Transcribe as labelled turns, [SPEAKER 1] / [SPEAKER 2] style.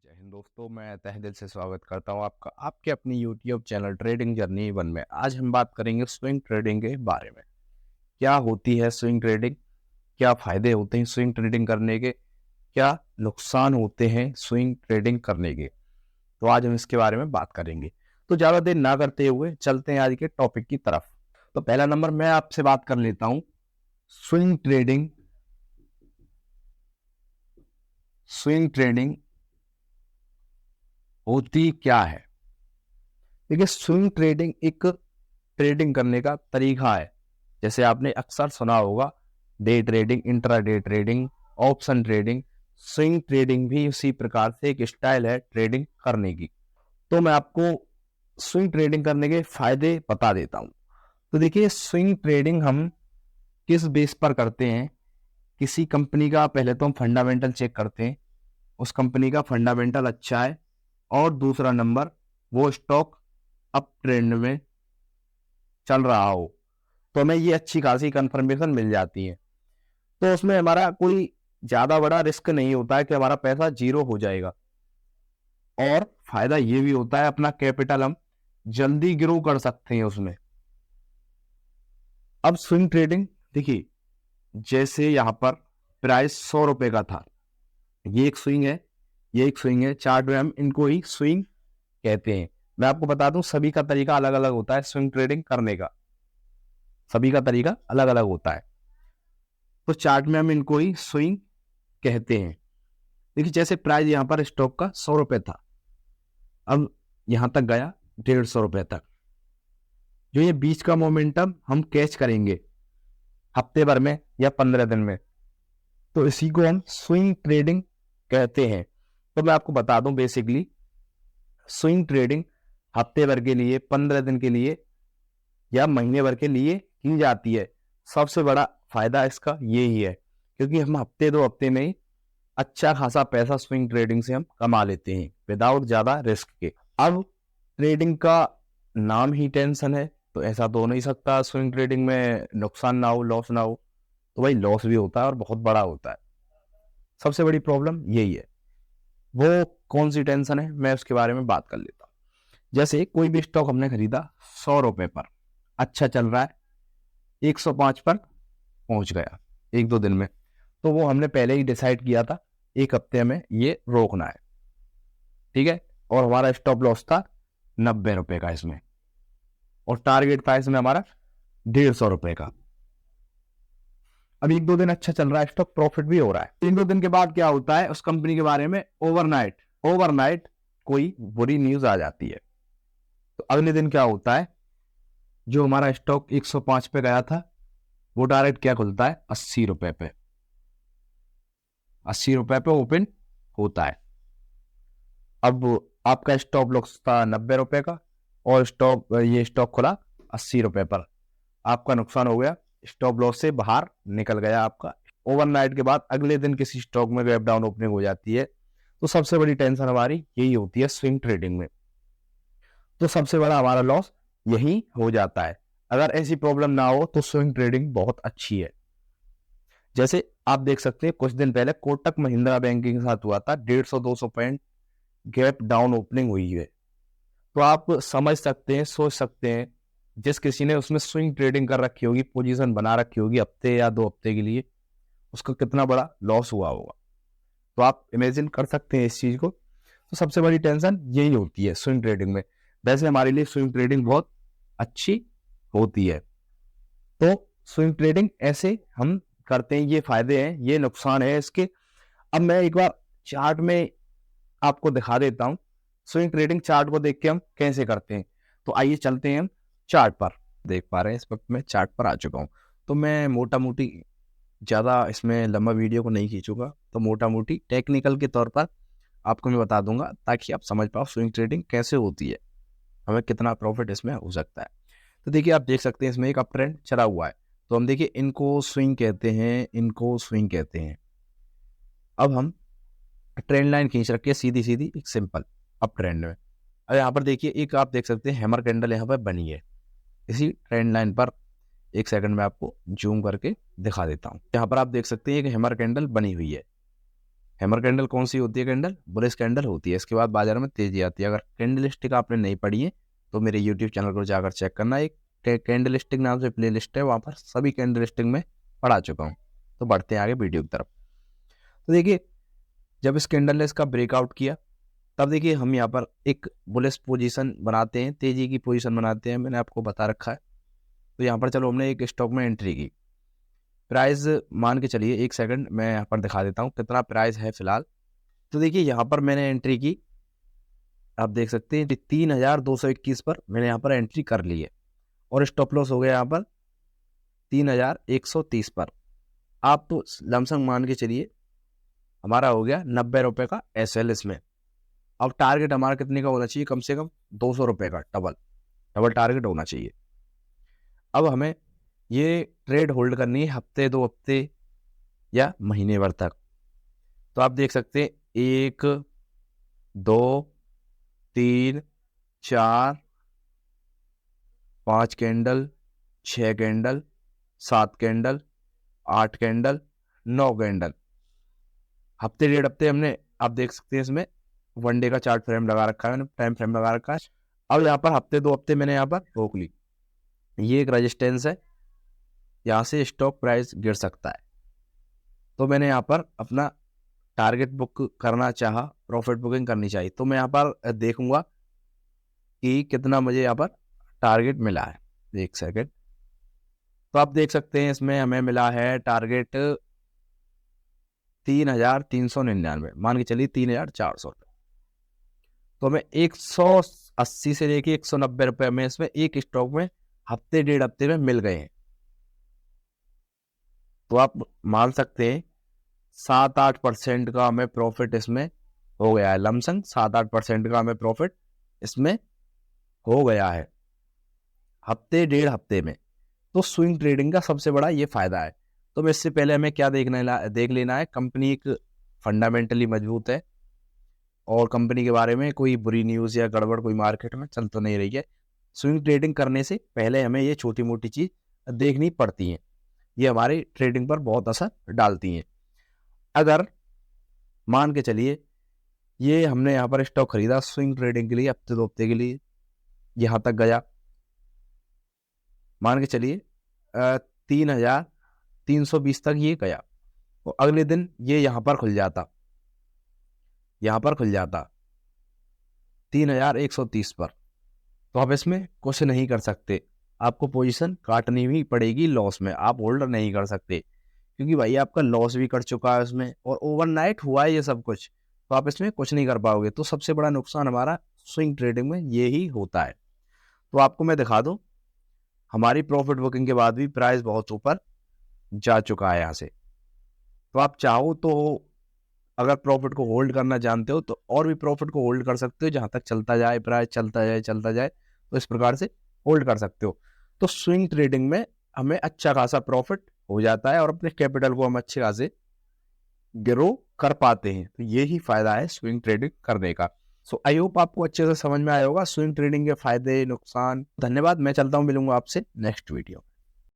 [SPEAKER 1] जय हिंद दोस्तों, मैं तहे दिल से स्वागत करता हूं आपका आपके अपनी यूट्यूब चैनल ट्रेडिंग जर्नी 1 में। आज हम बात करेंगे स्विंग ट्रेडिंग के बारे में। क्या होती है स्विंग ट्रेडिंग? क्या फायदे होते हैं स्विंग ट्रेडिंग करने के? क्या नुकसान होते हैं स्विंग ट्रेडिंग करने के? तो आज हम इसके बारे में बात करेंगे। तो ज़्यादा देर ना करते हुए चलते हैं आज के टॉपिक की तरफ। तो पहला नंबर मैं आपसे बात कर लेता हूँ। स्विंग ट्रेडिंग स्विंग ट्रेडिंग होती क्या है? देखिए, स्विंग ट्रेडिंग एक ट्रेडिंग करने का तरीका है। जैसे आपने अक्सर सुना होगा, day trading, intraday trading, option trading. Swing trading भी उसी प्रकार से एक स्टाइल है ट्रेडिंग करने की। तो मैं आपको स्विंग ट्रेडिंग करने के फायदे बता देता हूं। तो देखिए, स्विंग ट्रेडिंग हम किस बेस पर करते हैं? किसी कंपनी का पहले तो हम फंडामेंटल चेक करते हैं, उस कंपनी का फंडामेंटल अच्छा है, और दूसरा नंबर वो स्टॉक अप ट्रेंड में चल रहा हो, तो हमें ये अच्छी खासी कंफर्मेशन मिल जाती है। तो उसमें हमारा कोई ज्यादा बड़ा रिस्क नहीं होता है कि हमारा पैसा जीरो हो जाएगा। और फायदा ये भी होता है, अपना कैपिटल हम जल्दी ग्रो कर सकते हैं उसमें। अब स्विंग ट्रेडिंग देखिए, जैसे यहाँ पर प्राइस 100 रुपए का था, ये एक स्विंग है, ये एक स्विंग है। चार्ट में हम इनको ही स्विंग कहते हैं। मैं आपको बता दूं, सभी का तरीका अलग अलग होता है स्विंग ट्रेडिंग करने का, सभी का तरीका अलग अलग होता है। तो चार्ट में हम इनको ही स्विंग कहते हैं। देखिए, जैसे प्राइस यहाँ पर स्टॉक का 100 रुपए था, अब यहां तक गया 150 रुपए तक। जो ये बीच का मोमेंटम हम कैच करेंगे हफ्ते भर में या 15 दिन में, तो इसी को हम स्विंग ट्रेडिंग कहते हैं। तो मैं आपको बता दूं, बेसिकली स्विंग ट्रेडिंग हफ्ते भर के लिए, 15 दिन के लिए या महीने भर के लिए की जाती है। सबसे बड़ा फायदा इसका ये ही है, क्योंकि हम हफ्ते 2 हफ्ते में ही अच्छा खासा पैसा स्विंग ट्रेडिंग से हम कमा लेते हैं विदाउट ज्यादा रिस्क के। अब ट्रेडिंग का नाम ही टेंशन है, तो ऐसा तो हो नहीं सकता स्विंग ट्रेडिंग में नुकसान ना हो, लॉस ना हो। तो भाई, लॉस भी होता है और बहुत बड़ा होता है। सबसे बड़ी प्रॉब्लम यही है। वो कौन सी टेंशन है, मैं उसके बारे में बात कर लेता हूँ। जैसे कोई भी स्टॉक हमने खरीदा 100 रुपए पर, अच्छा चल रहा है, 105 पर पहुंच गया 1-2 दिन में। तो वो हमने पहले ही डिसाइड किया था, एक हफ्ते में ये रोकना है, ठीक है। और हमारा स्टॉप लॉस था 90 रुपए का इसमें, और टारगेट था इसमें हमारा 150 रुपए का। अब 1-2 दिन अच्छा चल रहा है, स्टॉक प्रॉफिट भी हो रहा है। 1-2 दिन के बाद क्या होता है, उस कंपनी के बारे में ओवरनाइट ओवरनाइट कोई बुरी न्यूज आ जाती है। तो अगले दिन क्या होता है, जो हमारा स्टॉक 105 पे गया था, वो डायरेक्ट क्या खुलता है, 80 रुपए पे। 80 रुपए पे ओपन होता है। अब आपका स्टॉप लॉस था 90 रुपए का, और ये स्टॉक खुला 80 रुपए पर। आपका नुकसान हो गया, स्टॉप लॉस से बाहर निकल गया आपका। ओवरनाइट के बाद अगले दिन किसी स्टॉक में गैप डाउन ओपनिंग हो जाती है। तो सबसे बड़ी टेंशन हमारी यही होती है स्विंग ट्रेडिंग में। तो सबसे बड़ा हमारा लॉस यही हो जाता है। अगर ऐसी प्रॉब्लम ना हो तो स्विंग ट्रेडिंग बहुत अच्छी है। जैसे आप देख सकते हैं, कुछ दिन पहले कोटक महिंद्रा बैंकिंग के साथ हुआ था, 150-200 पॉइंट गैप डाउन ओपनिंग हुई है। तो आप समझ सकते हैं, सोच सकते हैं, जिस किसी ने उसमें स्विंग ट्रेडिंग कर रखी होगी, पोजीशन बना रखी होगी हफ्ते या 2 हफ्ते के लिए, उसका कितना बड़ा लॉस हुआ होगा। तो आप इमेजिन कर सकते हैं इस चीज को। तो सबसे बड़ी टेंशन यही होती है स्विंग ट्रेडिंग में। वैसे हमारे लिए स्विंग ट्रेडिंग बहुत अच्छी होती है। तो स्विंग ट्रेडिंग ऐसे हम करते हैं, ये फायदे हैं, ये नुकसान है इसके। अब मैं एक बार चार्ट में आपको दिखा देता हूं, स्विंग ट्रेडिंग चार्ट को देख के हम कैसे करते हैं। तो आइए चलते हैं हम चार्ट पर। देख पा रहे हैं, इस वक्त मैं चार्ट पर आ चुका हूं। तो मैं मोटा मोटी, ज़्यादा इसमें लंबा वीडियो को नहीं खींचूंगा, तो मोटा मोटी टेक्निकल के तौर पर आपको मैं बता दूंगा, ताकि आप समझ पाओ स्विंग ट्रेडिंग कैसे होती है, हमें कितना प्रॉफिट इसमें हो सकता है। तो देखिए, आप देख सकते हैं इसमें एक अप ट्रेंड चला हुआ है। तो हम देखिए, इनको स्विंग कहते हैं, इनको स्विंग कहते हैं। अब हम ट्रेंड लाइन खींच रखी है सीधी सीधी, एक सिंपल अप ट्रेंड में। अब यहाँ पर देखिए, एक आप देख सकते हैं हैमर कैंडल यहाँ पर बनी है इसी ट्रेंड लाइन पर। एक सेकंड में आपको जूम करके दिखा देता हूँ। यहाँ पर आप देख सकते हैं एक हैमर कैंडल बनी हुई है। हैमर कैंडल कौन सी होती है कैंडल? बुलिश कैंडल होती है। इसके बाद बाजार में तेजी आती है। अगर कैंडल स्टिक आपने नहीं पढ़ी है तो मेरे यूट्यूब चैनल को जाकर चेक करना, एक कैंडल स्टिक नाम से प्ले लिस्ट है, वहाँ पर सभी कैंडल स्टिक में पढ़ा चुका हूँ। तो बढ़ते हैं आगे वीडियो की तरफ। तो देखिए, जब इस कैंडल ने इसका ब्रेकआउट किया तब देखिए हम यहाँ पर एक बुलिश पोजीशन बनाते हैं, तेजी की पोजीशन बनाते हैं, मैंने आपको बता रखा है। तो यहाँ पर चलो हमने एक स्टॉक में एंट्री की। प्राइस मान के चलिए, एक सेकंड मैं यहाँ पर दिखा देता हूँ कितना प्राइस है फिलहाल। तो देखिए यहाँ पर मैंने एंट्री की, आप देख सकते हैं 3221 पर मैंने यहाँ पर एंट्री कर ली है और स्टॉप लॉस हो गया यहाँ पर 3130 पर। आप तो लमसम मान के चलिए हमारा हो गया 90 रुपये का एसएल इसमें। अब टारगेट हमारा कितने का होना चाहिए? कम से कम 200 रुपये का डबल टारगेट होना चाहिए। अब हमें ये ट्रेड होल्ड करनी है हफ्ते, 2 हफ्ते या महीने भर तक। तो आप देख सकते हैं 1 2 3 4 5 candle, 6 candle, 7 candle, 8 candle, 9 candle, हफ्ते 1.5 हफ्ते हमने, आप देख सकते हैं इसमें वन डे का चार्ट फ्रेम लगा रखा है, मैंने टाइम फ्रेम लगा रखा है। अब यहाँ पर हफ्ते 2 हफ्ते मैंने यहाँ पर रोक ली। ये एक रेजिस्टेंस है, यहाँ से स्टॉक प्राइस गिर सकता है। तो मैंने यहाँ पर अपना टारगेट बुक करना चाहा, प्रॉफिट बुकिंग करनी चाहिए। तो मैं यहाँ पर देखूंगा कि कितना मुझे यहाँ पर टारगेट मिला है। एक सेकेंड। तो आप देख सकते हैं इसमें हमें मिला है टारगेट 3399, मान के चलिए 3400 रुपये। तो हमें 180 से लेके 190 रुपये में इसमें एक स्टॉक में हफ्ते 1.5 हफ्ते में मिल गए हैं। तो आप मान सकते हैं 7-8% का हमें प्रॉफिट इसमें हो गया है। लमसम 7-8% का हमें प्रॉफिट इसमें हो गया है हफ्ते 1.5 हफ्ते में। तो स्विंग ट्रेडिंग का सबसे बड़ा ये फायदा है। तो मैं इससे पहले हमें क्या देख लेना है, कंपनी एक फंडामेंटली मजबूत है और कंपनी के बारे में कोई बुरी न्यूज़ या गड़बड़ कोई मार्केट में चल तो नहीं रही है। स्विंग ट्रेडिंग करने से पहले हमें ये छोटी मोटी चीज़ देखनी पड़ती हैं, ये हमारी ट्रेडिंग पर बहुत असर डालती हैं। अगर मान के चलिए ये हमने यहाँ पर स्टॉक खरीदा स्विंग ट्रेडिंग के लिए हफ्ते 2 हफ्ते के लिए, यहाँ तक गया, मान के चलिए 3320 तक ये गया, तो अगले दिन ये यहाँ पर खुल जाता 3130 पर। तो आप इसमें कुछ नहीं कर सकते, आपको पोजीशन काटनी भी पड़ेगी लॉस में, आप होल्ड नहीं कर सकते क्योंकि भाई आपका लॉस भी कर चुका है उसमें और ओवरनाइट हुआ है ये सब कुछ, तो आप इसमें कुछ नहीं कर पाओगे। तो सबसे बड़ा नुकसान हमारा स्विंग ट्रेडिंग में ये ही होता है। तो आपको मैं दिखा दूं, हमारी प्रॉफिट बुकिंग के बाद भी प्राइस बहुत ऊपर जा चुका है यहाँ से। तो आप चाहो तो अगर प्रॉफिट को होल्ड करना जानते हो तो और भी प्रॉफिट को होल्ड कर सकते हो, जहां तक चलता जाए प्राइस, चलता जाए तो इस प्रकार से होल्ड कर सकते हो। तो स्विंग ट्रेडिंग में हमें अच्छा खासा प्रॉफिट हो जाता है और अपने कैपिटल को हम अच्छे खासे ग्रो कर पाते हैं। तो यही फायदा है स्विंग ट्रेडिंग करने का। सो आई होप आपको अच्छे से समझ में आया होगा स्विंग ट्रेडिंग के फायदे नुकसान। धन्यवाद, मैं चलता हूँ, मिलूंगा आपसे नेक्स्ट वीडियो।